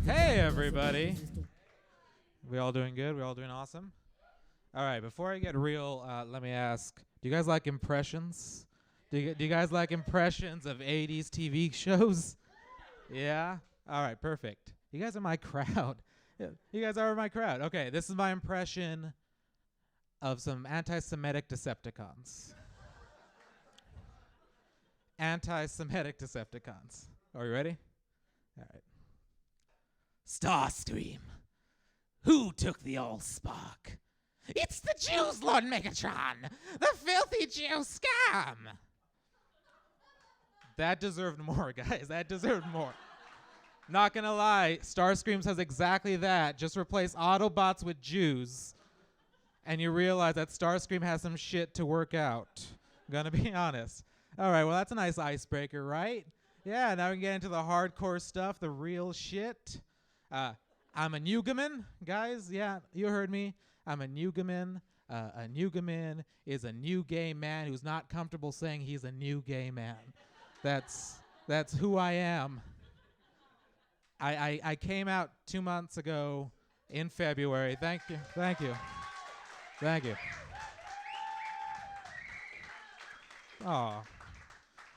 Hey, everybody. We all doing good? We all doing awesome? All right, before I get real, let me ask, do you guys like impressions? Do you guys like impressions of 80s TV shows? Yeah? All right, perfect. You guys are my crowd. Yeah, you guys are my crowd. Okay, this is my impression of some anti-Semitic Decepticons. Anti-Semitic Decepticons. Are you ready? All right. Starscream. Who took the Allspark? It's the Jews, Lord Megatron! The filthy Jew scum! That deserved more, guys. That deserved more. Not gonna lie, Starscream says exactly that. Just replace Autobots with Jews, and you realize that Starscream has some shit to work out. Gonna be honest. All right, well, that's a nice icebreaker, right? Yeah, now we can get into the hardcore stuff, the real shit. I'm a Nugaman, guys. Yeah, you heard me. I'm a Nugaman. A Nugaman is a new gay man who's not comfortable saying he's a new gay man. That's who I am. I came out 2 months ago in February. Thank you. Thank you. Thank you. Oh.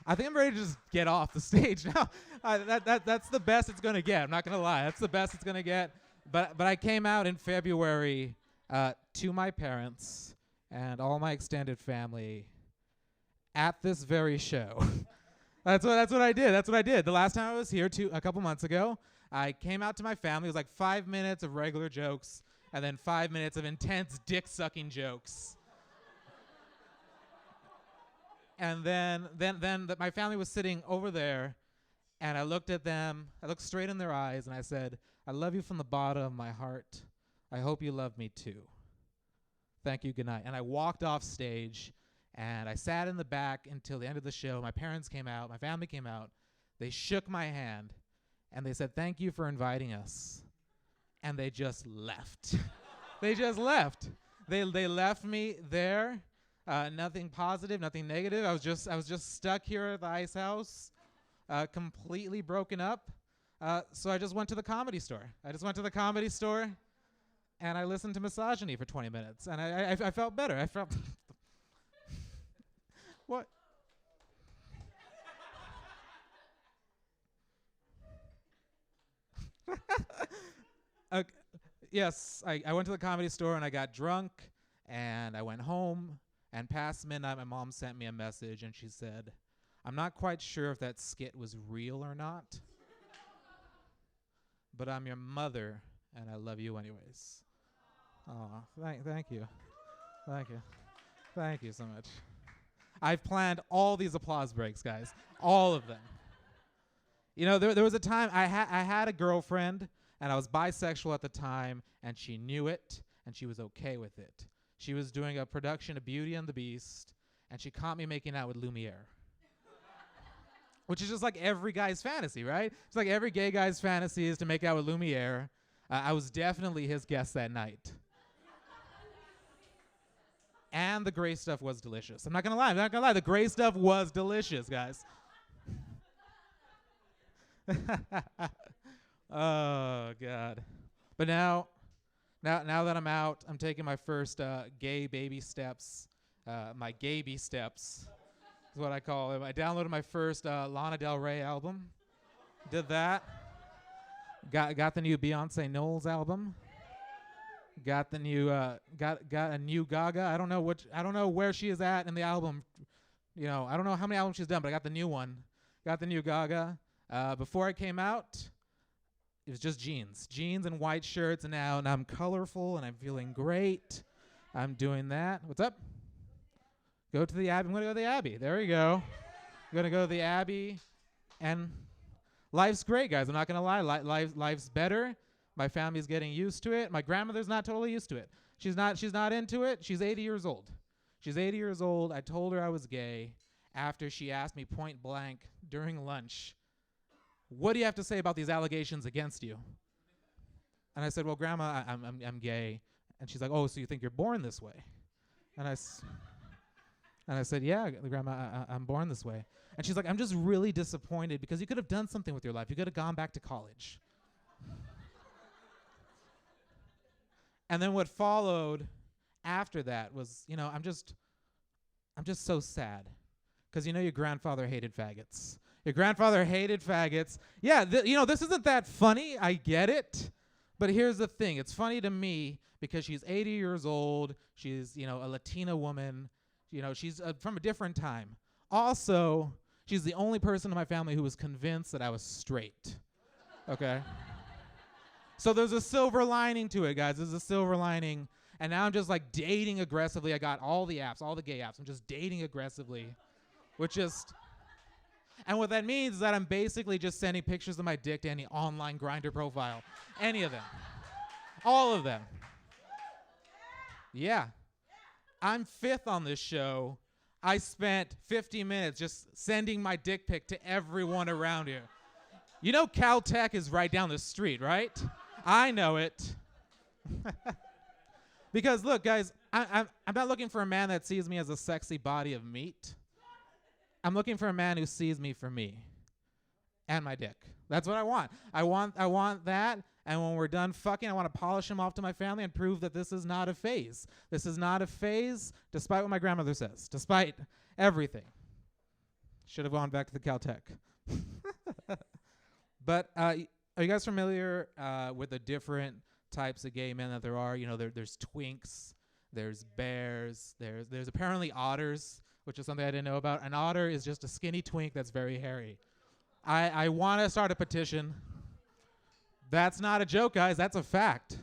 I think I'm ready to just get off the stage now. That's the best it's gonna get. I'm not gonna lie. That's the best it's gonna get. But I came out in February to my parents and all my extended family at this very show. That's what I did. That's what I did. The last time I was here a couple months ago, I came out to my family. It was like 5 minutes of regular jokes and then 5 minutes of intense dick-sucking jokes. And then my family was sitting over there, and I looked at them. I looked straight in their eyes, and I said, "I love you from the bottom of my heart. I hope you love me too. Thank you, good night." And I walked off stage, and I sat in the back until the end of the show. My parents came out. My family came out. They shook my hand, and they said, "Thank you for inviting us." And they just left. They just left. They left me there. Nothing positive, nothing negative. I was just stuck here at the Ice House, completely broken up. So I just went to the Comedy Store. And I listened to misogyny for 20 minutes, and I felt better. I felt what? Yes, I went to the Comedy Store and I got drunk, and I went home. And past midnight, my mom sent me a message, and she said, "I'm not quite sure if that skit was real or not, but I'm your mother, and I love you anyways." Oh, thank you. Thank you. Thank you so much. I've planned all these applause breaks, guys. All of them. You know, there was a time I had a girlfriend, and I was bisexual at the time, and she knew it, and she was okay with it. She was doing a production of Beauty and the Beast, and she caught me making out with Lumiere. Which is just like every guy's fantasy, right? It's like every gay guy's fantasy is to make out with Lumiere. I was definitely his guest that night. And the gray stuff was delicious. I'm not gonna lie. The gray stuff was delicious, guys. Oh, God. But now that I'm out, I'm taking my first gay baby steps. My gayby steps is what I call it. I downloaded my first Lana Del Rey album. Did that. Got the new Beyonce Knowles album. Got the new got a new Gaga. I don't know where she is at in the album. You know, I don't know how many albums she's done, but I got the new one. Got the new Gaga. Before I came out, it was just jeans and white shirts, and now I'm colorful and I'm feeling great. I'm doing that. What's up? Go to the Abbey. I'm gonna go to the Abbey. There we go. I'm gonna go to the Abbey, and life's great, guys. I'm not gonna lie. Life's better. My family's getting used to it. My grandmother's not totally used to it. She's not into it. She's 80 years old. I told her I was gay after she asked me point blank during lunch, "What do you have to say about these allegations against you?" And I said, "Well, Grandma, I'm gay." And she's like, "Oh, so you think you're born this way?" And And I said, yeah, Grandma, I'm born this way. And she's like, I'm just really disappointed because you could have done something with your life. You could have gone back to college. And then what followed after that was, I'm just so sad. Because your grandfather hated faggots. Your grandfather hated faggots. Yeah, this isn't that funny. I get it. But here's the thing. It's funny to me because she's 80 years old. She's, a Latina woman. She's from a different time. Also, she's the only person in my family who was convinced that I was straight. Okay? So there's a silver lining to it, guys. There's a silver lining. And now I'm just like dating aggressively. I got all the apps, all the gay apps. I'm just dating aggressively. And what that means is that I'm basically just sending pictures of my dick to any online Grindr profile. Any of them. All of them. Yeah. I'm fifth on this show. I spent 50 minutes just sending my dick pic to everyone around here. Caltech is right down the street, right? I know it. Because look, guys, I'm not looking for a man that sees me as a sexy body of meat. I'm looking for a man who sees me for me and my dick. That's what I want. I want that. And when we're done fucking, I want to polish him off to my family and prove that this is not a phase. This is not a phase, despite what my grandmother says, despite everything. Should have gone back to the Caltech. But are you guys familiar with the different types of gay men that there are? There's twinks, there's bears, there's apparently otters, which is something I didn't know about. An otter is just a skinny twink that's very hairy. I want to start a petition. That's not a joke, guys. That's a fact.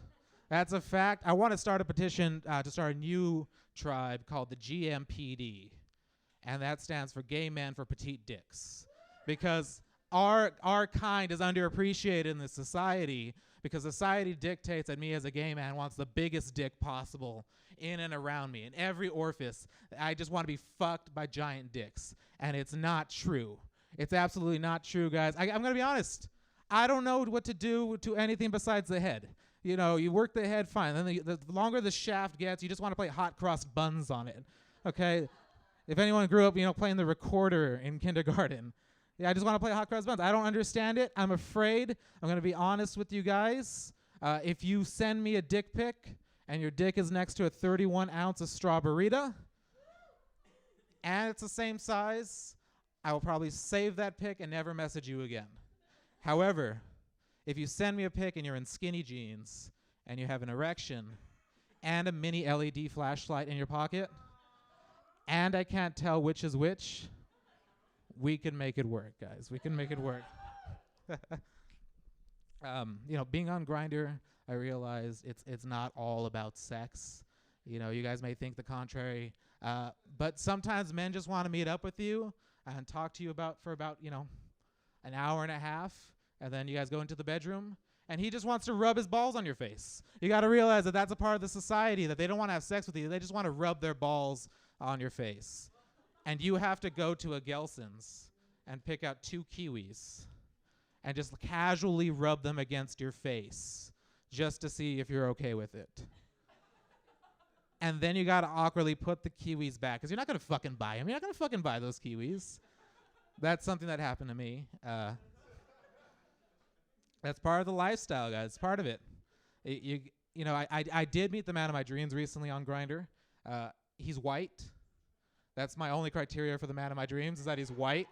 That's a fact. I want to start a petition to start a new tribe called the GMPD. And that stands for Gay Men for Petite Dicks. Because our kind is underappreciated in this society because society dictates that me as a gay man wants the biggest dick possible in and around me. In every orifice, I just want to be fucked by giant dicks. And it's not true. It's absolutely not true, guys. I'm going to be honest. I don't know what to do to anything besides the head. You work the head, fine. Then the longer the shaft gets, you just want to play hot cross buns on it. Okay? If anyone grew up, playing the recorder in kindergarten, yeah, I just want to play hot cross buns. I don't understand it. I'm afraid. I'm going to be honest with you guys. If you send me a dick pic and your dick is next to a 31-ounce of strawberryta, and it's the same size, I will probably save that pic and never message you again. However, if you send me a pic and you're in skinny jeans and you have an erection and a mini LED flashlight in your pocket and I can't tell which is which, we can make it work, guys. We can make it work. Being on Grindr, I realized it's not all about sex. You guys may think the contrary, but sometimes men just want to meet up with you and talk to you for about an hour and a half, and then you guys go into the bedroom, and he just wants to rub his balls on your face. You got to realize that that's a part of the society, that they don't want to have sex with you. They just want to rub their balls on your face. And you have to go to a Gelson's and pick out 2 kiwis and just casually rub them against your face just to see if you're okay with it. And then you got to awkwardly put the kiwis back because you're not going to fucking buy them. You're not going to fucking buy those kiwis. That's something that happened to me. That's part of the lifestyle, guys. It's part of it. I did meet the man of my dreams recently on Grindr. He's white. That's my only criteria for the man of my dreams, is that he's white.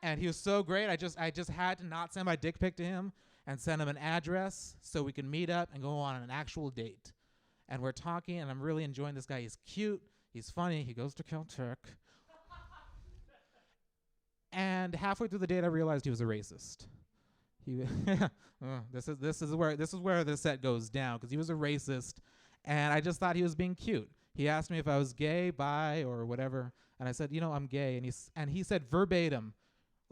And he was so great. I just had to not send my dick pic to him and send him an address so we can meet up and go on an actual date. And we're talking, and I'm really enjoying this guy. He's cute. He's funny. He goes to Caltech. And halfway through the date, I realized he was a racist. This is where the set goes down, because he was a racist, and I just thought he was being cute. He asked me if I was gay, bi, or whatever, and I said, I'm gay, and he said verbatim,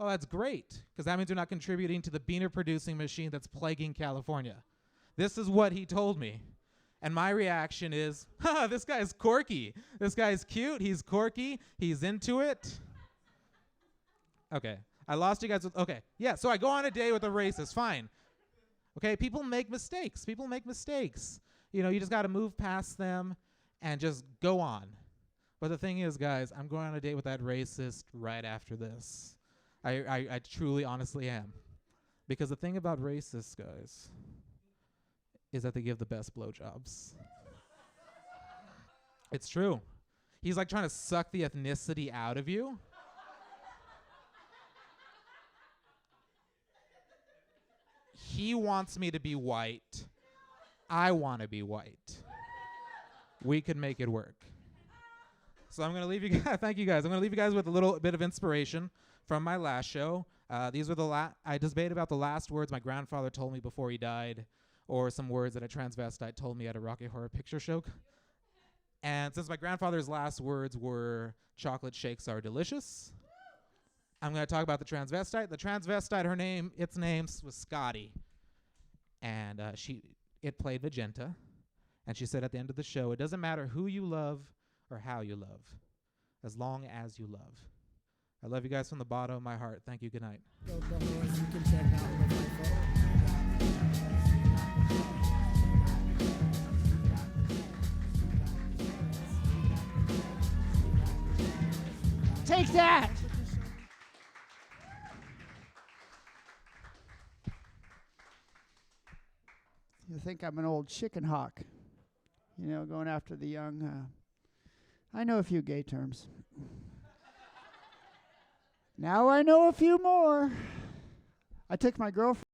"Oh, that's great, because that means you're not contributing to the beaner producing machine that's plaguing California." This is what he told me, and my reaction is, this guy's quirky. This guy's cute. He's quirky. He's into it. Okay. I lost you guys. Okay. Yeah. So I go on a date with a racist. Fine. Okay. People make mistakes. You just got to move past them and just go on. But the thing is, guys, I'm going on a date with that racist right after this. I truly, honestly am. Because the thing about racists, guys, is that they give the best blowjobs. It's true. He's like trying to suck the ethnicity out of you. He wants me to be white. I want to be white. We could make it work. So I'm going to leave you guys. Thank you guys. I'm going to leave you guys with a little bit of inspiration from my last show. These were I debated about the last words my grandfather told me before he died, or some words that a transvestite told me at a Rocky Horror Picture Show. And since my grandfather's last words were chocolate shakes are delicious, I'm going to talk about the transvestite. The transvestite, its name was Scotty. And it played Magenta. And she said at the end of the show, it doesn't matter who you love or how you love, as long as you love. I love you guys from the bottom of my heart. Thank you. Good night. Take that! You think I'm an old chicken hawk, going after the young. I know a few gay terms. Now I know a few more. I took my girlfriend.